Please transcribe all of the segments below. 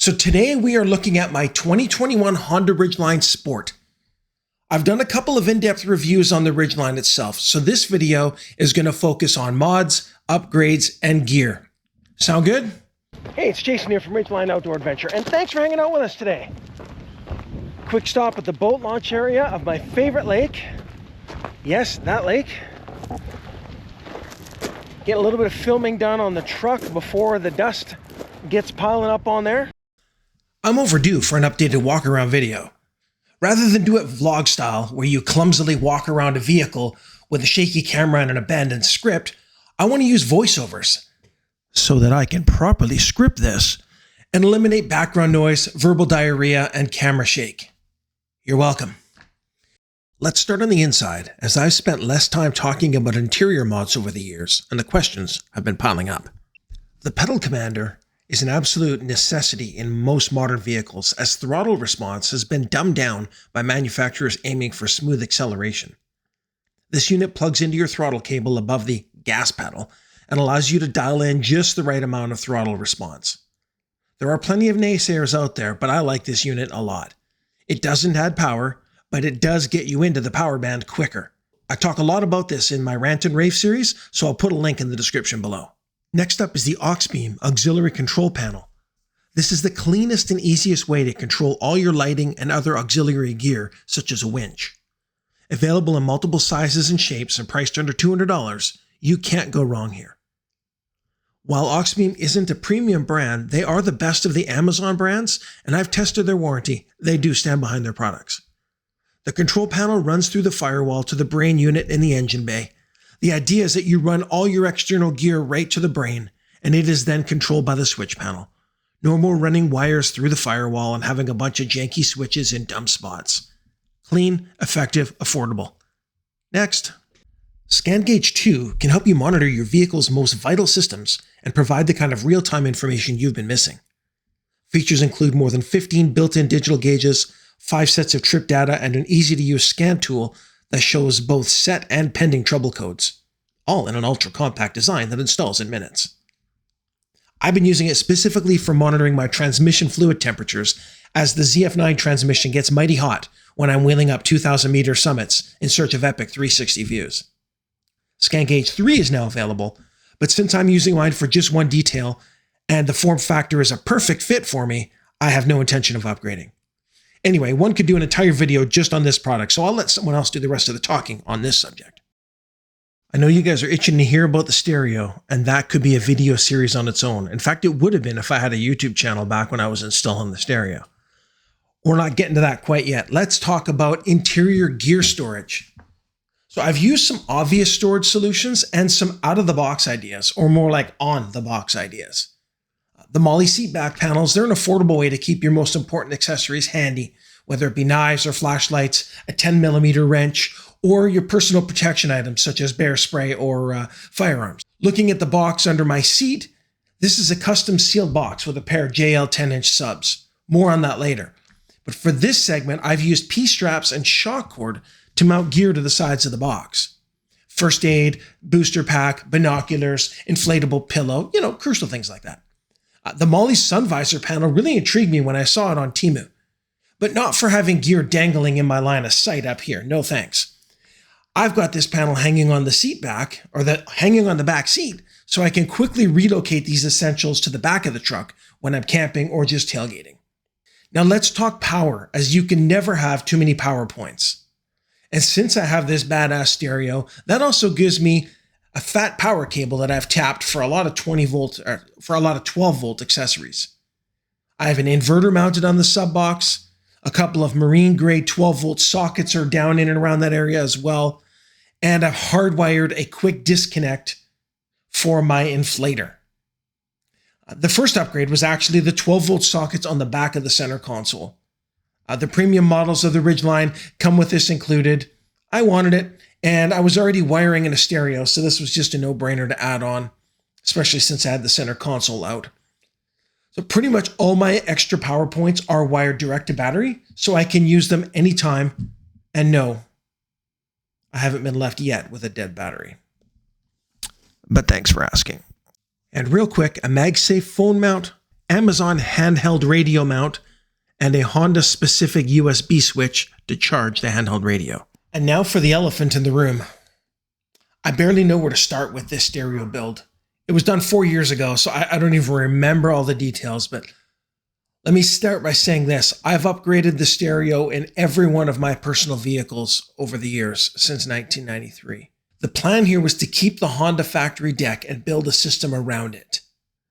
So today we are looking at my 2021 Honda Ridgeline Sport. I've done a couple of in-depth reviews on the Ridgeline itself, so this video is going to focus on mods, upgrades, and gear. Sound good? Hey, it's Jason here from Ridgeline Outdoor Adventure, and thanks for hanging out with us today. Quick stop at the boat launch area of my favorite lake. Yes, that lake. Get a little bit of filming done on the truck before the dust gets piling up on there. I'm overdue for an updated walk-around video. Rather than do it vlog style, where you clumsily walk around a vehicle with a shaky camera and an abandoned script, I want to use voiceovers so that I can properly script this and eliminate background noise, verbal diarrhea, and camera shake. You're welcome. Let's start on the inside, as I've spent less time talking about interior mods over the years, and the questions have been piling up. The pedal commander is an absolute necessity in most modern vehicles, as throttle response has been dumbed down by manufacturers aiming for smooth acceleration. This unit plugs into your throttle cable above the gas pedal and allows you to dial in just the right amount of throttle response. There are plenty of naysayers out there, but I like this unit a lot. It doesn't add power, but it does get you into the power band quicker. I talk a lot about this in my Rant and Rave series, so I'll put a link in the description below. Next up is the AUXbeam auxiliary control panel. This is the cleanest and easiest way to control all your lighting and other auxiliary gear, such as a winch. Available in multiple sizes and shapes and priced under $200, you can't go wrong here. While AUXbeam isn't a premium brand, they are the best of the Amazon brands, and I've tested their warranty. They do stand behind their products. The control panel runs through the firewall to the brain unit in the engine bay. The idea is that you run all your external gear right to the brain, and it is then controlled by the switch panel. No more running wires through the firewall and having a bunch of janky switches in dumb spots. Clean, effective, affordable. Next, ScanGauge 2 can help you monitor your vehicle's most vital systems and provide the kind of real-time information you've been missing. Features include more than 15 built-in digital gauges, 5 sets of trip data, and an easy-to-use scan tool that shows both set and pending trouble codes, all in an ultra-compact design that installs in minutes. I've been using it specifically for monitoring my transmission fluid temperatures, as the ZF9 transmission gets mighty hot when I'm wheeling up 2,000-meter summits in search of epic 360 views. ScanGauge 3 is now available, but since I'm using mine for just one detail, and the form factor is a perfect fit for me, I have no intention of upgrading. Anyway, one could do an entire video just on this product, so I'll let someone else do the rest of the talking on this subject. I know you guys are itching to hear about the stereo, and that could be a video series on its own. In fact, it would have been if I had a YouTube channel back when I was installing the stereo. We're not getting to that quite yet. Let's talk about interior gear storage. So I've used some obvious storage solutions and some out-of-the-box ideas, or more like on-the-box ideas. The molle seat back panels, they're an affordable way to keep your most important accessories handy, whether it be knives or flashlights, a 10mm wrench, or your personal protection items such as bear spray or firearms. Looking at the box under my seat, this is a custom sealed box with a pair of JL 10-inch subs. More on that later. But for this segment, I've used P-straps and shock cord to mount gear to the sides of the box. First aid, booster pack, binoculars, inflatable pillow, crucial things like that. The molle sun visor panel really intrigued me when I saw it on Temu, but not for having gear dangling in my line of sight up here. No thanks. I've got this panel hanging on the seat back, or hanging on the back seat, so I can quickly relocate these essentials to the back of the truck when I'm camping or just tailgating. Now let's talk power, as you can never have too many power points. And since I have this badass stereo, that also gives me a fat power cable that I've tapped for a lot of 12 volt accessories. I have an inverter mounted on the sub box. A couple of marine grade 12 volt sockets are down in and around that area as well. And I've hardwired a quick disconnect for my inflator. The first upgrade was actually the 12 volt sockets on the back of the center console. The premium models of the Ridgeline come with this included. I wanted it, and I was already wiring in a stereo, so this was just a no-brainer to add on, especially since I had the center console out. So pretty much all my extra power points are wired direct to battery, so I can use them anytime. And no, I haven't been left yet with a dead battery. But thanks for asking. And real quick, a MagSafe phone mount Amazon handheld radio mount, and a Honda-specific USB switch to charge the handheld radio. And now for the elephant in the room. I barely know where to start with this stereo build. It was done 4 years ago, so I don't even remember all the details, but let me start by saying this. I've upgraded the stereo in every one of my personal vehicles over the years since 1993. The plan here was to keep the Honda factory deck and build a system around it.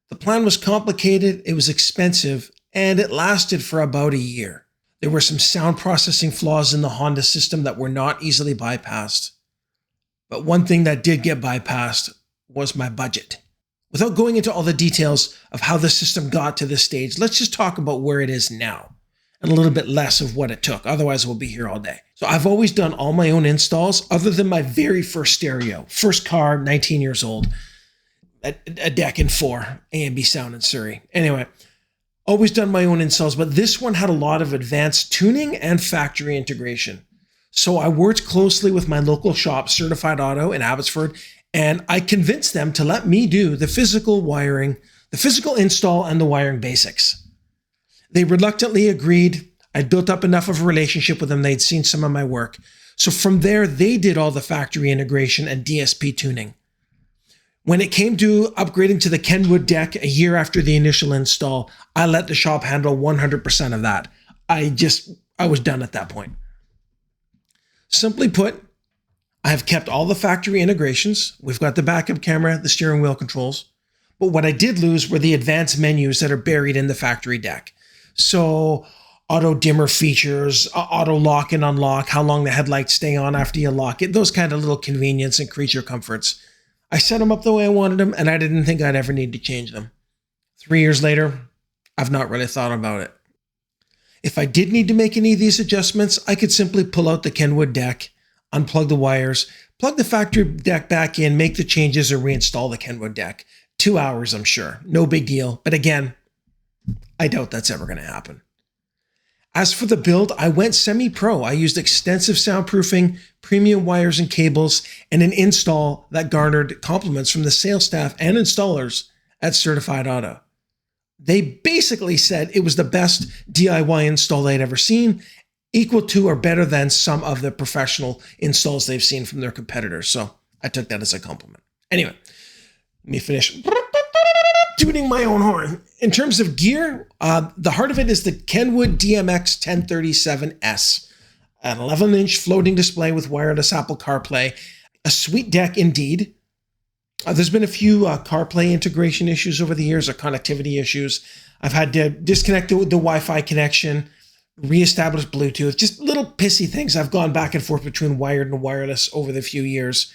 The plan was complicated, it was expensive, and it lasted for about a year. There were some sound processing flaws in the Honda system that were not easily bypassed. But one thing that did get bypassed was my budget. Without going into all the details of how the system got to this stage, let's just talk about where it is now and a little bit less of what it took. Otherwise, we'll be here all day. So I've always done all my own installs other than my very first stereo. First car, 19 years old, a deck in 4, A&B sound in Surrey. Anyway, always done my own installs, but this one had a lot of advanced tuning and factory integration. So I worked closely with my local shop, Certified Auto in Abbotsford, and I convinced them to let me do the physical wiring, the physical install, and the wiring basics. They reluctantly agreed. I'd built up enough of a relationship with them. They'd seen some of my work. So from there, they did all the factory integration and DSP tuning. When it came to upgrading to the Kenwood deck a year after the initial install, I let the shop handle 100% of that. I was done at that point. Simply put, I have kept all the factory integrations. We've got the backup camera, the steering wheel controls. But what I did lose were the advanced menus that are buried in the factory deck. So auto dimmer features, auto lock and unlock, how long the headlights stay on after you lock it, those kind of little convenience and creature comforts. I set them up the way I wanted them, and I didn't think I'd ever need to change them. 3 years later, I've not really thought about it. If I did need to make any of these adjustments, I could simply pull out the Kenwood deck, unplug the wires, plug the factory deck back in, make the changes, or reinstall the Kenwood deck. 2 hours, I'm sure. No big deal. But again, I doubt that's ever going to happen. As for the build, I went semi-pro. I used extensive soundproofing, premium wires and cables, and an install that garnered compliments from the sales staff and installers at Certified Auto. They basically said it was the best DIY install they'd ever seen, equal to or better than some of the professional installs they've seen from their competitors. So I took that as a compliment. Anyway, let me finish tooting my own horn. In terms of gear, the heart of it is the Kenwood DMX 1037S, an 11-inch floating display with wireless Apple CarPlay. A sweet deck indeed. There's been a few CarPlay integration issues over the years, or connectivity issues. I've had to disconnect the Wi-Fi connection, reestablish Bluetooth, just little pissy things. I've gone back and forth between wired and wireless over the few years.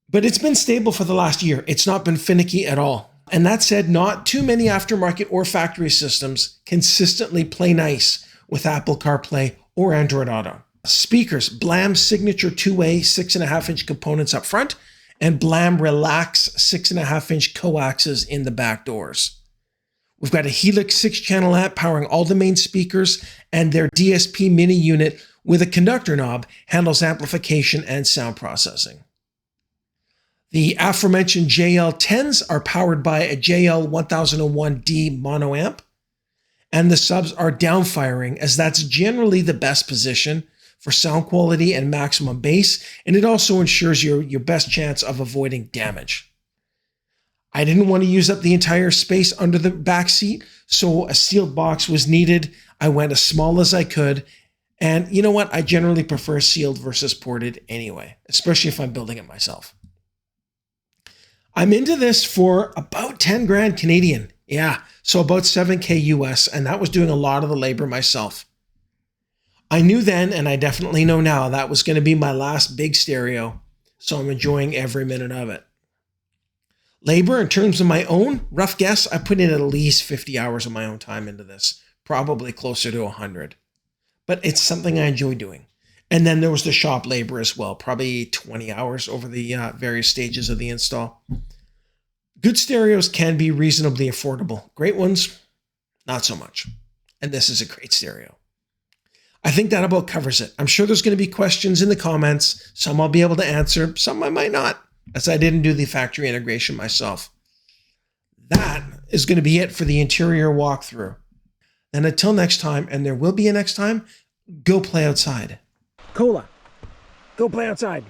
But it's been stable for the last year. It's not been finicky at all. And that said, not too many aftermarket or factory systems consistently play nice with Apple CarPlay or Android Auto. Speakers, Blam Signature 2-way 6.5-inch components up front, and Blam Relax 6.5-inch coaxes in the back doors. We've got a Helix 6-channel amp powering all the main speakers, and their DSP mini unit with a conductor knob handles amplification and sound processing. The aforementioned JL10s are powered by a JL1001D mono amp, and the subs are downfiring, as that's generally the best position for sound quality and maximum bass, and it also ensures your best chance of avoiding damage. I didn't want to use up the entire space under the back seat, so a sealed box was needed. I went as small as I could, and you know what? I generally prefer sealed versus ported anyway, especially if I'm building it myself. I'm into this for about 10 grand Canadian. Yeah, so about 7K US, and that was doing a lot of the labor myself. I knew then, and I definitely know now, that was going to be my last big stereo, so I'm enjoying every minute of it. Labor, in terms of my own, rough guess, I put in at least 50 hours of my own time into this, probably closer to 100. But it's something I enjoy doing. And then there was the shop labor as well, probably 20 hours over the various stages of the install. Good stereos can be reasonably affordable. Great ones, not so much. And this is a great stereo. I think that about covers it. I'm sure there's going to be questions in the comments. Some I'll be able to answer, some I might not, as I didn't do the factory integration myself. That is going to be it for the interior walkthrough. And until next time, and there will be a next time, go play outside. Cola, go play outside.